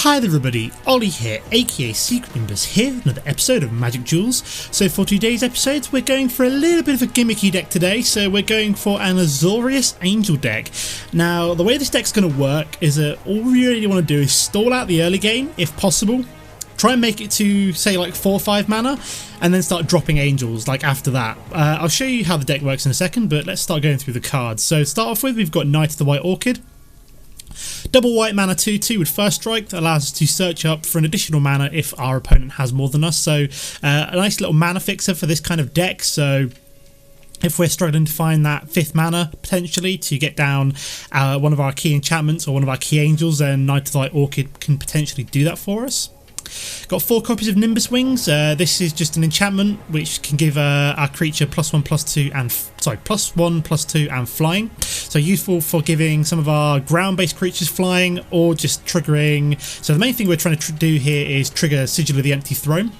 Hi there everybody, Ollie here, aka Secret Nimbus here, another episode of Magic Duels. So for today's episode, we're going for a little bit of a gimmicky deck today, so we're going for an Azorius Angel deck. Now, the way this deck's going to work is that all we really want to do is stall out the early game, if possible. Try and make it to, say, like 4 or 5 mana, and then start dropping angels, like after that. I'll show you how the deck works in a second, but let's start going through the cards. So to start off with, we've got Knight of the White Orchid. Double white mana 2/2 with first strike that allows us to search up for an additional mana if our opponent has more than us. So a nice little mana fixer for this kind of deck. So if we're struggling to find that 5th mana potentially to get down one of our key enchantments or one of our key angels, then Knight of the White Orchid can potentially do that for us. Got 4 copies of Nimbus Wings. This is just an enchantment which can give our creature +1/+2 and +1/+2 and flying. So useful for giving some of our ground-based creatures flying or just triggering. So the main thing we're trying to do here is trigger Sigil of the Empty Throne.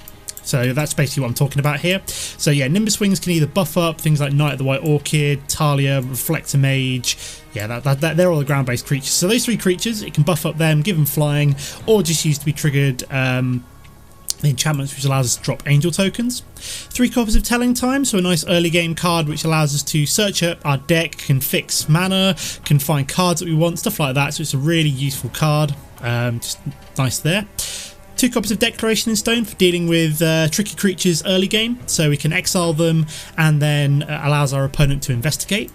So that's basically what I'm talking about here. So yeah, Nimbus Wings can either buff up things like Knight of the White Orchid, Thalia, Reflector Mage. Yeah, they're all the ground-based creatures. So those 3 creatures, it can buff up them, give them flying, or just use to be triggered the enchantments, which allows us to drop angel tokens. 3 copies of Telling Time, so a nice early game card which allows us to search up our deck, can fix mana, can find cards that we want, stuff like that. So it's a really useful card. Just nice there. 2 copies of Declaration in Stone for dealing with tricky creatures early game, so we can exile them and then allows our opponent to investigate.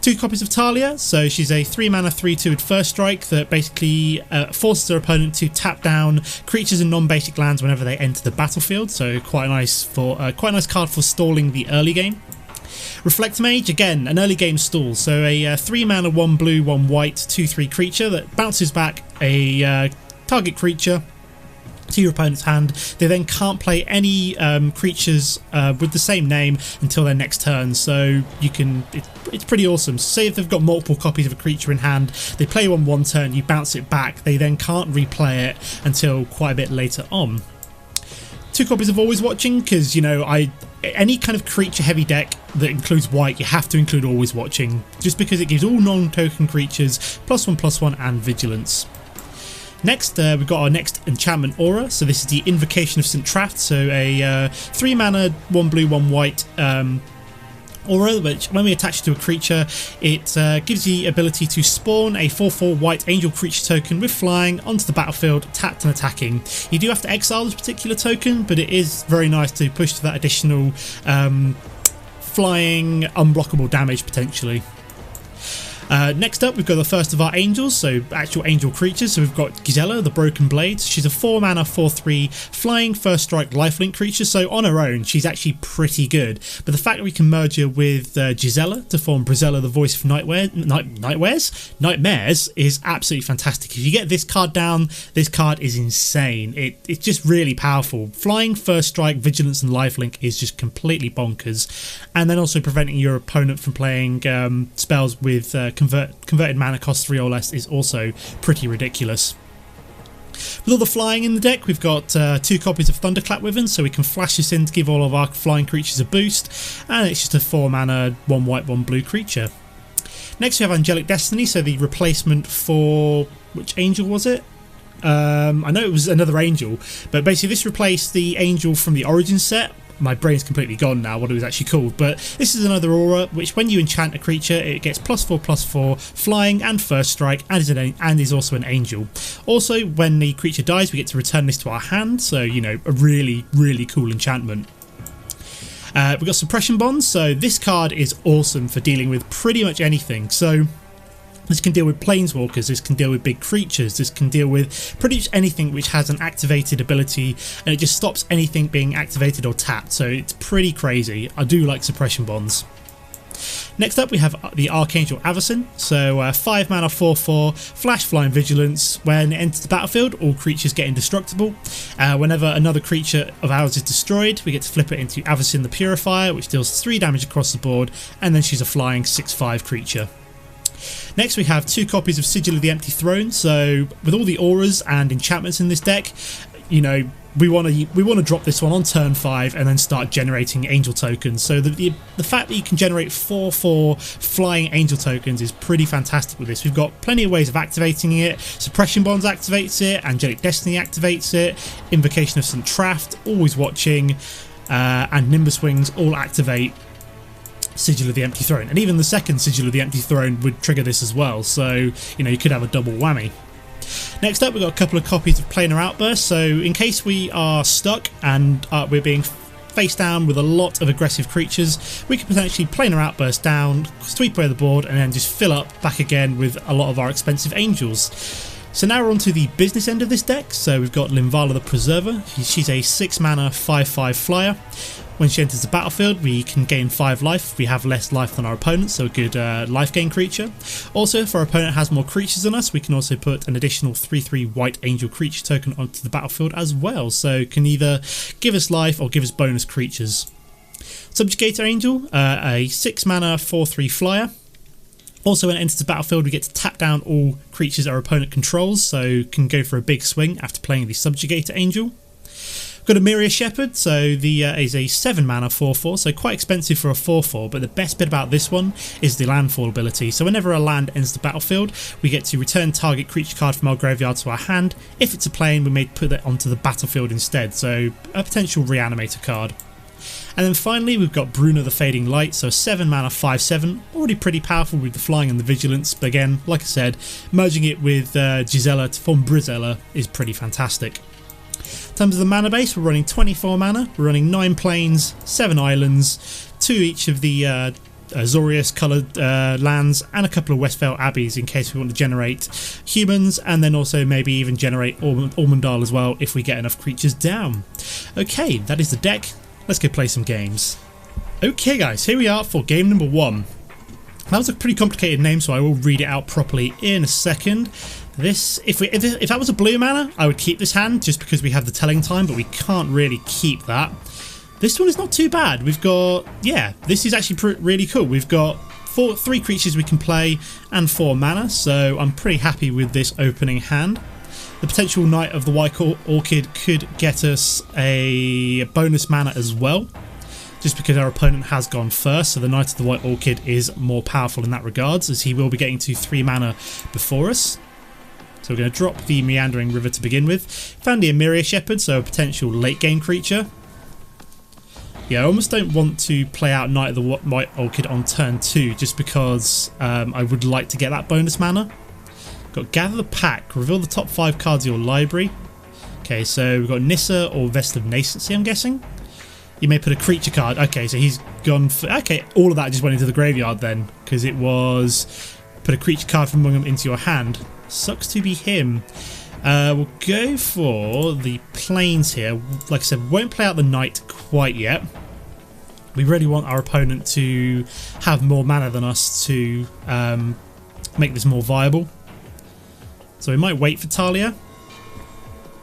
2 copies of Thalia, so she's a 3 mana 3/2 with first strike that basically forces her opponent to tap down creatures and non-basic lands whenever they enter the battlefield, so quite nice card for stalling the early game. Reflector Mage, again an early game stall, so a 3 mana 1 blue 1 white 2/3 creature that bounces back a target creature to your opponent's hand. They then can't play any creatures with the same name until their next turn, so you can it's pretty awesome. So say if they've got multiple copies of a creature in hand, they play one turn, you bounce it back, they then can't replay it until quite a bit later on. 2 copies of Always Watching, because you know any kind of creature heavy deck that includes white, you have to include Always Watching, just because it gives all non-token creatures +1/+1 and vigilance. Next, we've got our next enchantment aura, so this is the Invocation of St. Traft, so a 3 mana 1 blue 1 white aura, which when we attach it to a creature, it gives the ability to spawn a 4/4 white angel creature token with flying onto the battlefield, tapped and attacking. You do have to exile this particular token, but it is very nice to push to that additional flying unblockable damage potentially. Next up, we've got the first of our angels, so actual angel creatures. So we've got Gisela, the Broken Blades. She's a 4 mana 4/3 flying first strike lifelink creature, so on her own she's actually pretty good, but the fact that we can merge her with Gisela to form Brizella, the voice of Nightmares is absolutely fantastic. If you get this card down, this card is insane. It's just really powerful. Flying first strike, vigilance and lifelink is just completely bonkers, and then also preventing your opponent from playing spells with converted mana cost 3 or less is also pretty ridiculous. With all the flying in the deck, we've got 2 copies of Thunderclap Wyvern, so we can flash this in to give all of our flying creatures a boost, and it's just a 4 mana 1 white 1 blue creature. Next we have Angelic Destiny, so the replacement for, which angel was it? I know it was another angel, but basically this replaced the angel from the Origin set. My brain's completely gone now what it was actually called, but this is another aura which when you enchant a creature it gets +4/+4 flying and first strike and is also an angel. Also when the creature dies we get to return this to our hand, so you know, a really cool enchantment. We've got Suppression Bonds, so this card is awesome for dealing with pretty much anything. So this can deal with planeswalkers, this can deal with big creatures, this can deal with pretty much anything which has an activated ability, and it just stops anything being activated or tapped, so it's pretty crazy. I do like Suppression Bonds. Next up we have the Archangel Avacyn, so 5 mana 4/4 flash flying vigilance. When it enters the battlefield all creatures get indestructible. Whenever another creature of ours is destroyed we get to flip it into Avacyn the Purifier, which deals 3 damage across the board, and then she's a flying 6/5 creature. Next we have 2 copies of Sigil of the Empty Throne, so with all the auras and enchantments in this deck, you know, we want to drop this one on turn 5 and then start generating angel tokens. So the fact that you can generate 4/4 flying angel tokens is pretty fantastic with this. We've got plenty of ways of activating it. Suppression Bonds activates it, Angelic Destiny activates it, Invocation of St. Traft, Always Watching, and Nimbus Wings all activate Sigil of the Empty Throne. And even the second Sigil of the Empty Throne would trigger this as well. So, you know, you could have a double whammy. Next up, we've got a couple of copies of Planar Outburst, so in case we are stuck and we're being face down with a lot of aggressive creatures, we can potentially Planar Outburst down, sweep away the board, and then just fill up back again with a lot of our expensive angels. So now we're on to the business end of this deck. So we've got Linvala the Preserver. She's a 6 mana 5/5 flyer. When she enters the battlefield, we can gain 5 life if we have less life than our opponent, so a good life gain creature. Also, if our opponent has more creatures than us, we can also put an additional 3/3 white angel creature token onto the battlefield as well, so it can either give us life or give us bonus creatures. Subjugator Angel, a 6 mana 4/3 flyer. Also, when it enters the battlefield, we get to tap down all creatures our opponent controls, so can go for a big swing after playing the Subjugator Angel. Got Emeria Shepherd, so the is a 7 mana 4/4, so quite expensive for a 4/4, but the best bit about this one is the landfall ability. So whenever a land enters the battlefield, we get to return target creature card from our graveyard to our hand. If it's a plane, we may put it onto the battlefield instead, so a potential reanimator card. And then finally, we've got Bruna the Fading Light, so 7 mana 5/7, already pretty powerful with the flying and the vigilance, but again, like I said, merging it with Gisela to form Brizella is pretty fantastic. In terms of the mana base, we're running 24 mana, we're running 9 plains, 7 islands, 2 each of the Azorius coloured lands, and a couple of Westvale Abbeys in case we want to generate humans, and then also maybe even generate Ormondal as well if we get enough creatures down. Okay, that is the deck. Let's go play some games. Okay guys, here we are for game number 1. That was a pretty complicated name, so I will read it out properly in a second. This, if that was a blue mana, I would keep this hand just because we have the telling time, but we can't really keep that. This one is not too bad. We've got, yeah, this is actually really cool. We've got 3 creatures we can play and 4 mana, so I'm pretty happy with this opening hand. The potential Knight of the White Orchid could get us a bonus mana as well, just because our opponent has gone first, so the Knight of the White Orchid is more powerful in that regards, as he will be getting to 3 mana before us. So we're going to drop the Meandering River to begin with. Found the Emeria Shepherd, so a potential late game creature. Yeah, I almost don't want to play out Knight of the White Orchid on turn 2, just because I would like to get that bonus mana. Got Gather the Pack, reveal the top 5 cards of your library. Okay, so we've got Nissa or Vest of Nascency, I'm guessing. You may put a creature card. Okay, so he's gone for... Okay, all of that just went into the graveyard then, because it was put a creature card from among them into your hand. Sucks to be him. We'll go for the plains here. Like I said, won't play out the knight quite yet. We really want our opponent to have more mana than us to make this more viable. So we might wait for Thalia.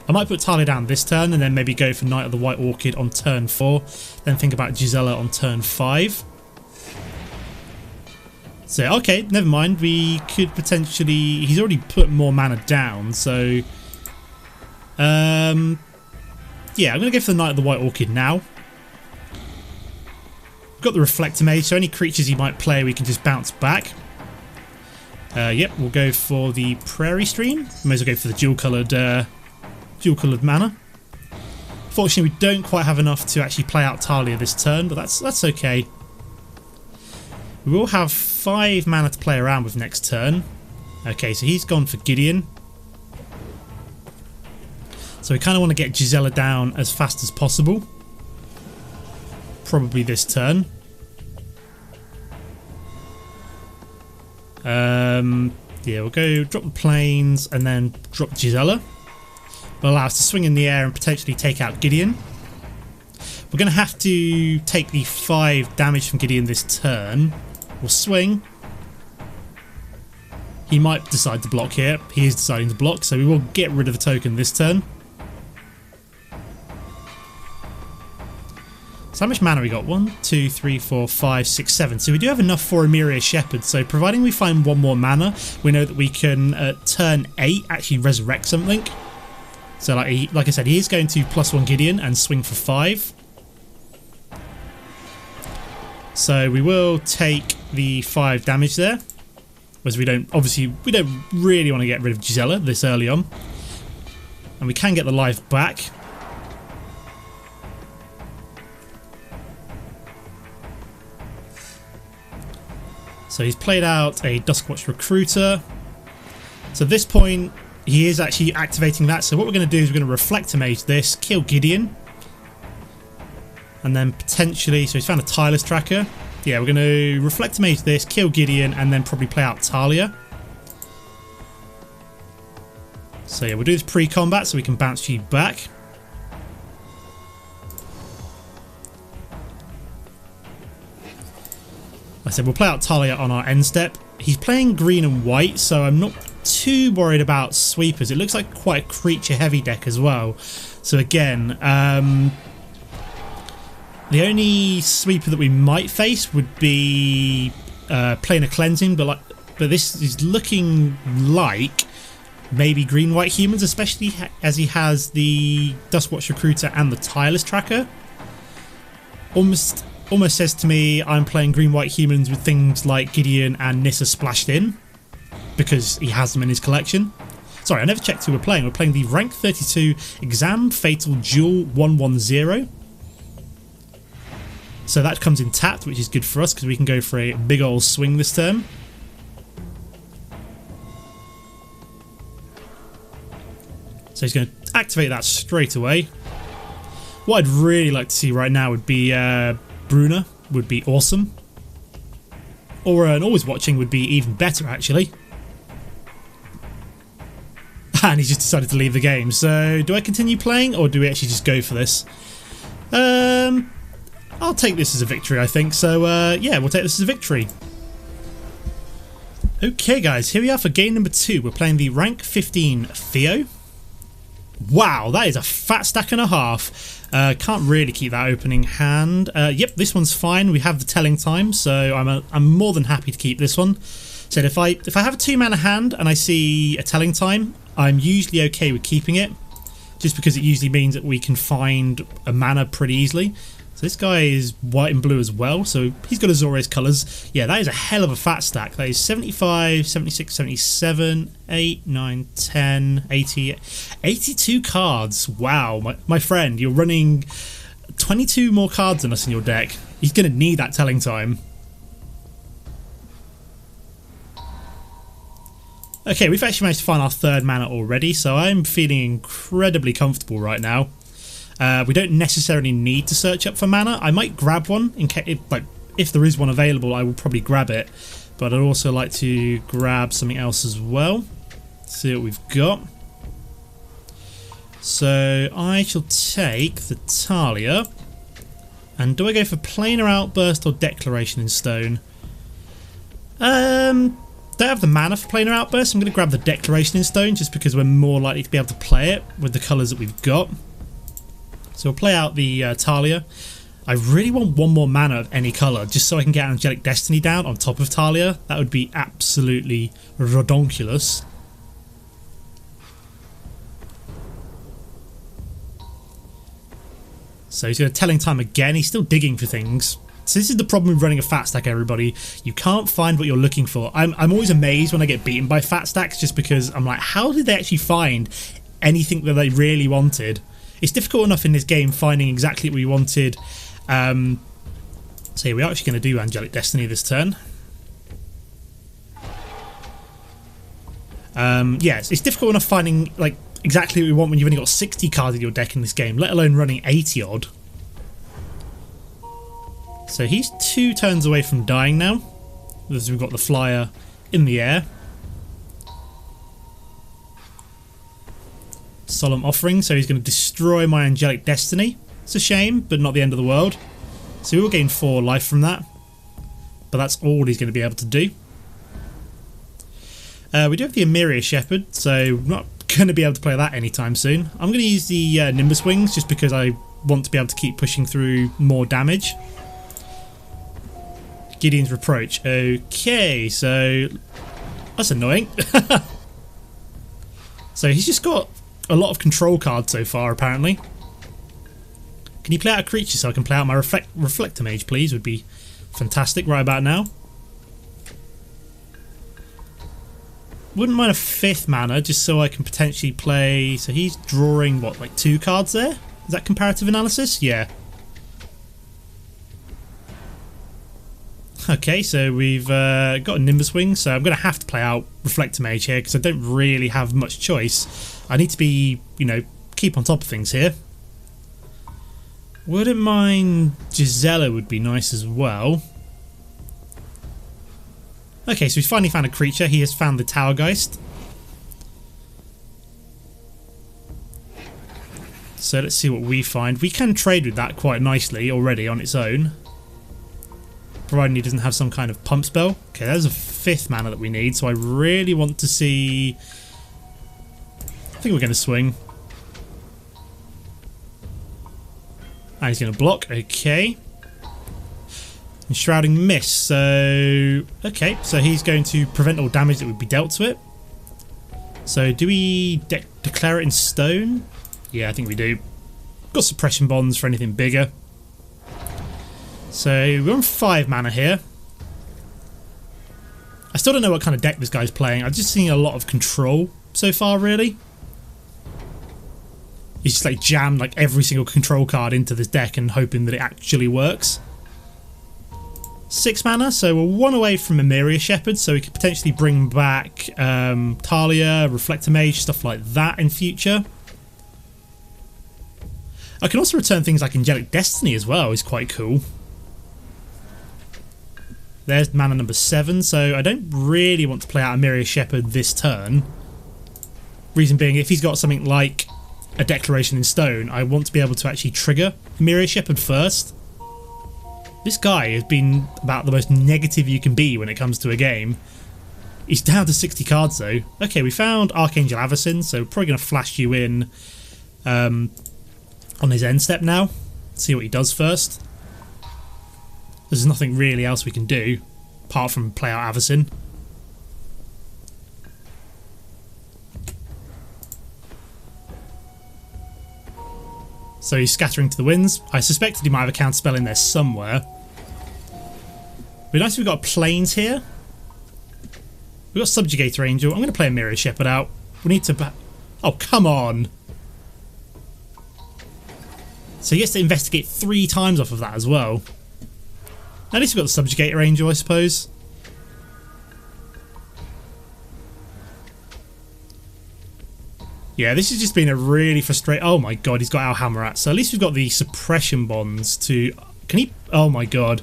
I might put Thalia down this turn and then maybe go for Knight of the White Orchid on turn 4. Then think about Gisela on turn 5. So, okay, never mind. We could potentially... He's already put more mana down, so... yeah, I'm going to go for the Knight of the White Orchid now. We've got the Reflector Mage, so any creatures he might play we can just bounce back. Yep, we'll go for the Prairie stream. May as well go for the dual-coloured mana. Fortunately, we don't quite have enough to actually play out Thalia this turn, but that's okay. We will have 5 mana to play around with next turn. Okay, so he's gone for Gideon. So we kind of want to get Gisela down as fast as possible. Probably this turn. Yeah, we'll go drop the plains and then drop Gisela. Will allow us to swing in the air and potentially take out Gideon. We're going to have to take the 5 damage from Gideon this turn. We'll swing. He might decide to block here. He is deciding to block, so we will get rid of the token this turn. So how much mana we got? 1, 2, 3, 4, 5, 6, 7. So we do have enough for Emeria Shepherd. So providing we find 1 more mana, we know that we can, at turn 8, actually resurrect something. So like I said, he is going to +1 Gideon and swing for 5. So we will take the 5 damage there, as we don't really want to get rid of Gisela this early on, and we can get the life back. So he's played out a Duskwatch Recruiter. So at this point, he is actually activating that. So what we're going to do is we're going to Reflector Mage this, kill Gideon. And then potentially, so he's found a Tireless Tracker. Yeah, we're going to Reflector Mage this, kill Gideon, and then probably play out Thalia. So yeah, we'll do this pre-combat so we can bounce you back. Like I said, we'll play out Thalia on our end step. He's playing green and white, so I'm not too worried about sweepers. It looks like quite a creature-heavy deck as well. So again, the only sweeper that we might face would be Planar Cleansing, but this is looking like maybe green-white humans, especially as he has the Duskwatch Recruiter and the Tireless Tracker. Almost says to me I'm playing green-white humans with things like Gideon and Nissa splashed in, because he has them in his collection. Sorry, I never checked who we're playing. We're playing the rank 32 Exam Fatal Duel 110. So that comes in tapped, which is good for us because we can go for a big old swing this turn. So he's going to activate that straight away. What I'd really like to see right now would be Bruna, would be awesome. Or an Always Watching would be even better, actually. And he's just decided to leave the game. So do I continue playing or do we actually just go for this? I'll take this as a victory, I think. So yeah, we'll take this as a victory. Okay guys, here we are for game number 2. We're playing the rank 15 Theo. Wow, that is a fat stack and a half. Can't really keep that opening hand. Yep, this one's fine. We have the telling time, so I'm more than happy to keep this one. So if I have a 2-mana hand and I see a telling time, I'm usually okay with keeping it, just because it usually means that we can find a mana pretty easily. So this guy is white and blue as well, so he's got Azorius colours. Yeah, that is a hell of a fat stack. That is 75, 76, 77, 8, 9, 10, 80, 82 cards. Wow, my friend, you're running 22 more cards than us in your deck. He's going to need that telling time. Okay, we've actually managed to find our 3rd mana already, so I'm feeling incredibly comfortable right now. We don't necessarily need to search up for mana. I might grab one in case, if there is one available, I will probably grab it. But I'd also like to grab something else as well. See what we've got. So I shall take the Thalia. And do I go for Planar Outburst or Declaration in Stone? Don't have the mana for Planar Outburst. I'm going to grab the Declaration in Stone just because we're more likely to be able to play it with the colours that we've got. So we'll play out the Thalia. I really want one more mana of any colour just so I can get Angelic Destiny down on top of Thalia. That would be absolutely redonkulous. So he's going to telling time again. He's still digging for things. So this is the problem with running a fat stack, everybody. You can't find what you're looking for. I'm always amazed when I get beaten by fat stacks just because I'm like, how did they actually find anything that they really wanted? It's difficult enough in this game finding exactly what we wanted. So yeah, we're actually going to do Angelic Destiny this turn. Yeah, it's difficult enough finding exactly what we want when you've only got 60 cards in your deck in this game, let alone running 80 odd. So he's 2 turns away from dying now, as we've got the flyer in the air. Solemn Offering, so he's going to destroy my Angelic Destiny. It's a shame, but not the end of the world. So we will gain 4 life from that, but that's all he's going to be able to do. We do have the Emeria Shepherd, so we're not going to be able to play that anytime soon. I'm going to use the Nimbus Wings just because I want to be able to keep pushing through more damage. Gideon's Reproach. Okay, so that's annoying. So he's just got a lot of control cards so far, apparently. Can you play out a creature so I can play out my Reflector Mage, please? Would be fantastic right about now. Wouldn't mind a 5th mana, just so I can potentially play... So he's drawing, what, like 2 cards there? Is that comparative analysis? Yeah. Okay, so we've got a Nimbus Wings, so I'm going to have to play out Reflector Mage here because I don't really have much choice. I need to be, you know, keep on top of things here. Wouldn't mind Gisela would be nice as well. Okay, so he's finally found a creature. He has found the Towergeist. So let's see what we find. We can trade with that quite nicely already on its own, providing he doesn't have some kind of pump spell. Okay, there's a 5th mana that we need, so I really want to see... I think we're going to swing. And he's going to block, okay. And Shrouding Mist, so... Okay, so he's going to prevent all damage that would be dealt to it. So do we declare it in stone? Yeah, I think we do. Got Suppression Bonds for anything bigger. So we're on 5 mana here. I still don't know what kind of deck this guy's playing. I've just seen a lot of control so far, really. He's just like jammed like every single control card into this deck and hoping that it actually works. 6 mana, so we're 1 away from Emeria Shepherd, so we could potentially bring back Thalia, Reflector Mage, stuff like that in future. I can also return things like Angelic Destiny as well, is quite cool. There's mana number 7, so I don't really want to play out Emeria Shepherd this turn. Reason being, if he's got something like a Declaration in Stone, I want to be able to actually trigger Emeria Shepherd first. This guy has been about the most negative you can be when it comes to a game. He's down to 60 cards though. Okay, we found Archangel Avacyn, so we're probably going to flash you in on his end step now. See what he does first. There's nothing really else we can do apart from play out Avacyn. So he's scattering to the winds. I suspected he might have a counterspell in there somewhere. But nice we've got planes here. We've got Subjugator Angel. I'm going to play Emeria Shepherd out. We need to... Oh, come on. So he gets to investigate 3 times off of that as well. At least we've got the Subjugator Angel, I suppose. Yeah, this has just been a really frustrating... Oh my god, he's got our Hammerat. So at least we've got the Suppression Bonds to... Can he... Oh my god.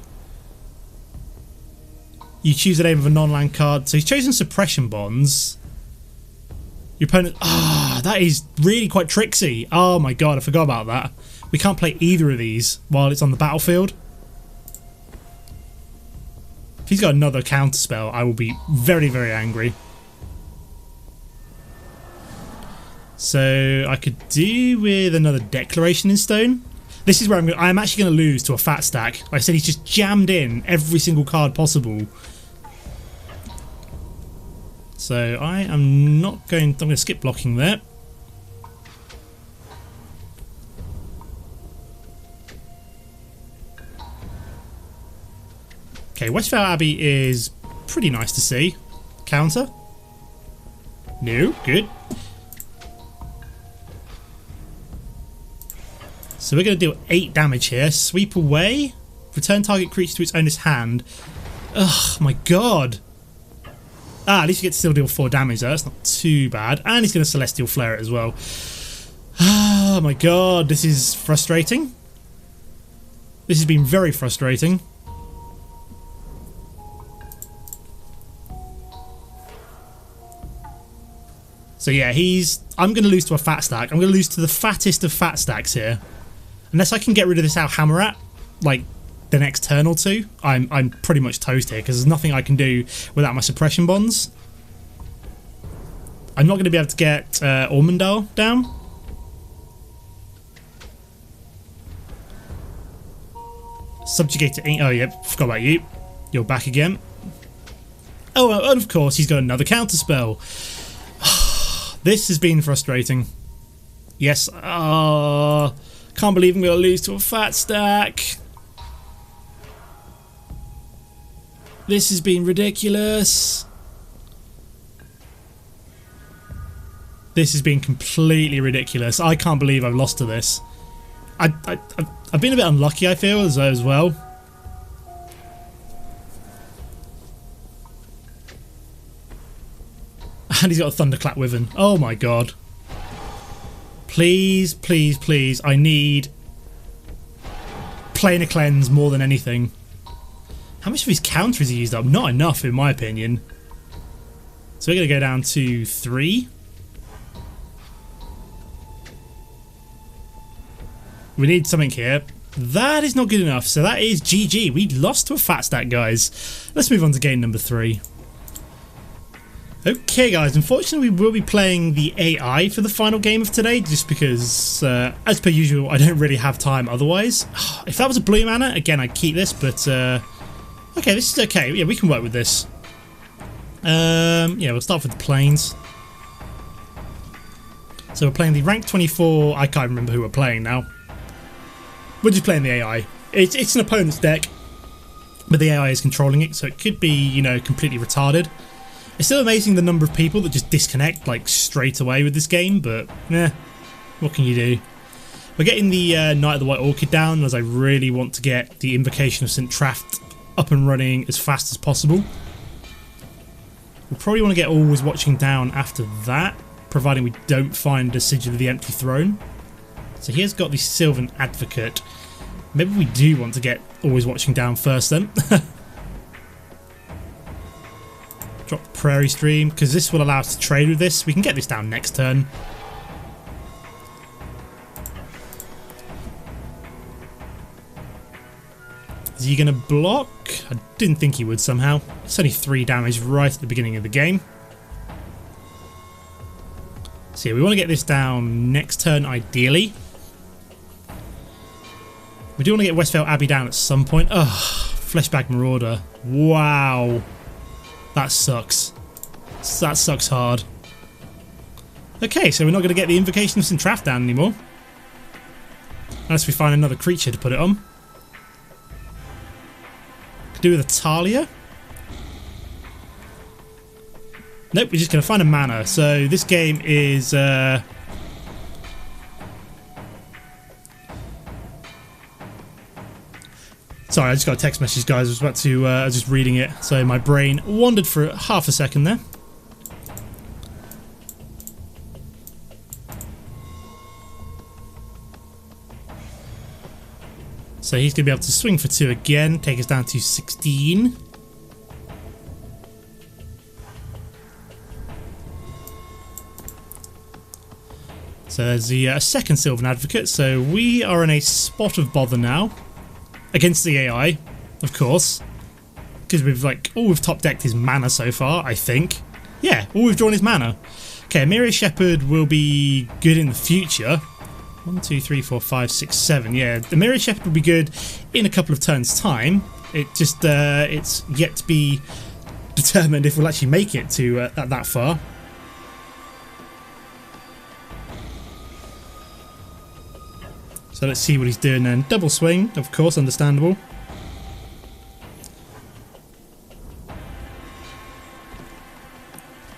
You choose the name of a non-land card. So he's chosen Suppression Bonds. Your opponent... Ah, that is really quite tricksy. Oh my god, I forgot about that. We can't play either of these while it's on the battlefield. If he's got another counterspell, I will be very, very angry. So I could do with another Declaration in Stone. This is where I'm actually going to lose to a fat stack. Like I said, he's just jammed in every single card possible. So I am not going... I'm going to skip blocking there. Okay, Westvale Abbey is pretty nice to see. Counter. No, good. So we're going to deal 8 damage here. Sweep away. Return target creature to its owner's hand. Ugh, my god. Ah, at least we get to still deal 4 damage though. That's not too bad. And he's going to Celestial Flare it as well. Oh my god, this is frustrating. This has been very frustrating. So yeah, I'm going to lose to a fat stack. I'm going to lose to the fattest of fat stacks here. Unless I can get rid of this Al Hammerat, like, the next turn or two, I'm pretty much toast here, because there's nothing I can do without my Suppression Bonds. I'm not going to be able to get Ormondale down. Subjugator Angel. Oh yeah, forgot about you. You're back again. Oh, and of course he's got another counterspell. This has been frustrating. Yes. Oh, can't believe I'm going to lose to a fat stack. This has been ridiculous. This has been completely ridiculous. I can't believe I've lost to this. I've been a bit unlucky, I feel, as well. And he's got a Thunderclap Wyvern. Oh my god. Please, please, please. I need Planar Cleanse more than anything. How much of his counter has he used up? Not enough, in my opinion. So we're going to go down to 3. We need something here. That is not good enough. So that is GG. We lost to a fat stack, guys. Let's move on to game number 3. Okay, guys. Unfortunately, we will be playing the AI for the final game of today, just because, as per usual, I don't really have time otherwise. If that was a blue mana, again, I'd keep this, but... okay, this is okay. Yeah, we can work with this. Yeah, we'll start with the planes. So we're playing the rank 24. I can't remember who we're playing now. We're just playing the AI. It's an opponent's deck, but the AI is controlling it, so it could be, you know, completely retarded. It's still amazing the number of people that just disconnect, like, straight away with this game, but, what can you do? We're getting the Knight of the White Orchid down, as I really want to get the Invocation of St. Traft up and running as fast as possible. We'll probably want to get Always Watching down after that, providing we don't find a Sigil of the Empty Throne. So here's got the Sylvan Advocate. Maybe we do want to get Always Watching down first then. Drop Prairie Stream, because this will allow us to trade with this. We can get this down next turn. Is he going to block? I didn't think he would somehow. It's only 3 damage right at the beginning of the game. So yeah, we want to get this down next turn ideally. We do want to get Westvale Abbey down at some point. Ugh, Fleshbag Marauder. Wow. That sucks. That sucks hard. Okay, so we're not going to get the Invocation of St. Traft down anymore. Unless we find another creature to put it on. Could do with a Thalia. Nope, we're just going to find a mana. So this game is... Sorry, I just got a text message, guys. I was about to, I was just reading it, so my brain wandered for half a second there. So he's going to be able to swing for 2 again, take us down to 16. So there's the second Sylvan Advocate, so we are in a spot of bother now. Against the AI, of course. Because we've all we've top decked is mana so far, I think. Yeah, all we've drawn is mana. Okay, Emeria Shepherd will be good in the future. 1, 2, 3, 4, 5, 6, 7. Yeah, Emeria Shepherd will be good in a couple of turns' time. It just it's yet to be determined if we'll actually make it to that far. So let's see what he's doing then. Double swing, of course, understandable.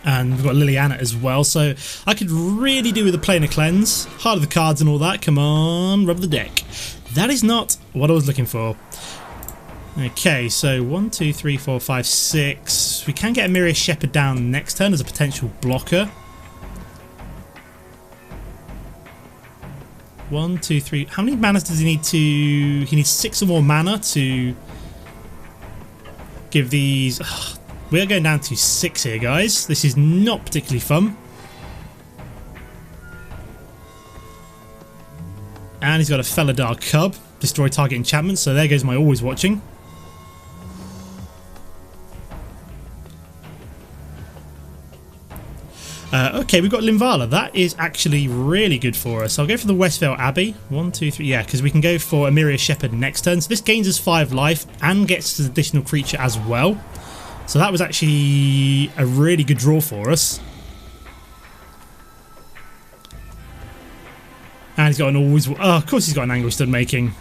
And we've got Liliana as well, so I could really do with a Planar Cleanse. Heart of the cards and all that. Come on, rub the deck. That is not what I was looking for. Okay, so 1, 2, 3, 4, 5, 6. We can get Emeria Shepherd down next turn as a potential blocker. 1, 2, 3. How many manas does he need to... He needs 6 or more mana to give these... Ugh, we are going down to 6 here, guys. This is not particularly fun. And he's got a Felidar Cub. Destroy target enchantment. So there goes my Always Watching. Okay, we've got Linvala. That is actually really good for us. I'll go for the Westvale Abbey. 1, 2, 3. Yeah, because we can go for Emeria Shepherd next turn. So this gains us 5 life and gets us an additional creature as well. So that was actually a really good draw for us. And he's got an always... Oh, of course he's got an Angry Stud making.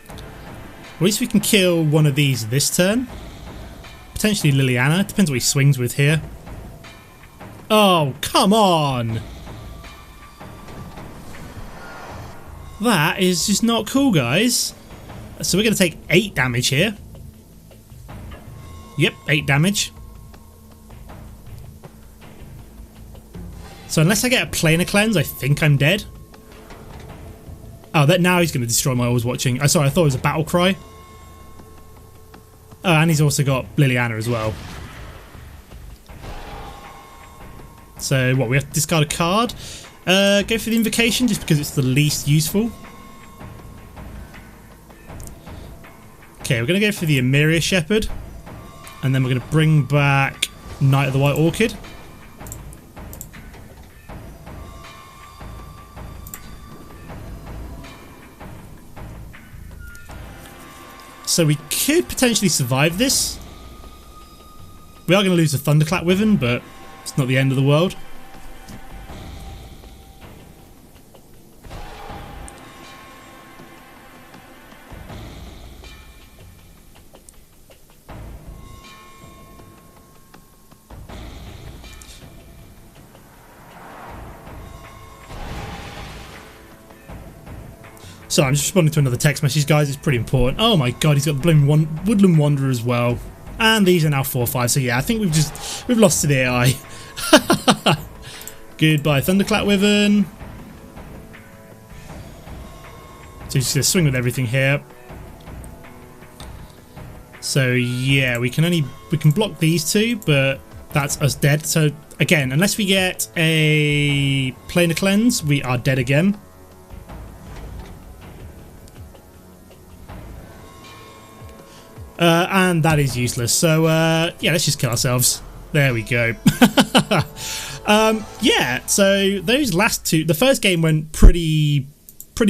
At least we can kill one of these this turn. Potentially Liliana. Depends what he swings with here. Oh, come on! That is just not cool, guys. So we're going to take 8 damage here. Yep, 8 damage. So unless I get a Planar Cleanse, I think I'm dead. Oh, that now he's going to destroy my Always Watching. Oh, sorry, I thought it was a Battle Cry. Oh, and he's also got Liliana as well. So what, we have to discard a card. Go for the Invocation just because it's the least useful. Okay, we're going to go for the Emeria Shepherd. And then we're going to bring back Knight of the White Orchid. So we could potentially survive this. We are going to lose the Thunderclap Wyvern, but it's not the end of the world. So I'm just responding to another text message, guys. It's pretty important. Oh my god, he's got the blooming Woodland Wanderer as well. And these are now 4/5. So yeah, I think we've lost to the AI. Goodbye, Thunderclap Wyvern. So he's just gonna swing with everything here. So yeah, we can block these two, but that's us dead. So again, unless we get a Planar Cleanse, we are dead again. And that is useless. So yeah, let's just kill ourselves. There we go. Yeah, so those last two, the first game went pretty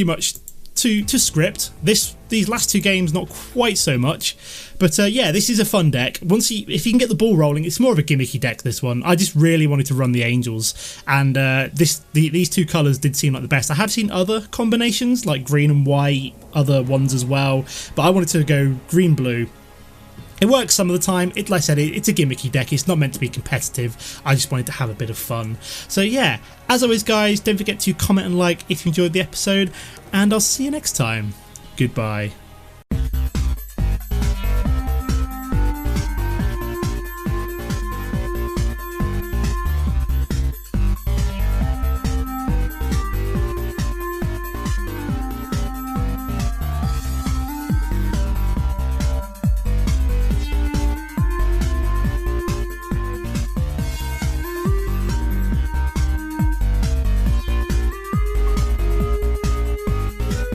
much to script. These last two games not quite so much, but yeah, this is a fun deck. If you can get the ball rolling, it's more of a gimmicky deck. This one, I just really wanted to run the Angels, and these two colours did seem like the best. I have seen other combinations like green and white, other ones as well, but I wanted to go green blue. It works some of the time. Like I said, it's a gimmicky deck. It's not meant to be competitive. I just wanted to have a bit of fun. So yeah, as always, guys, don't forget to comment and like if you enjoyed the episode, and I'll see you next time. Goodbye.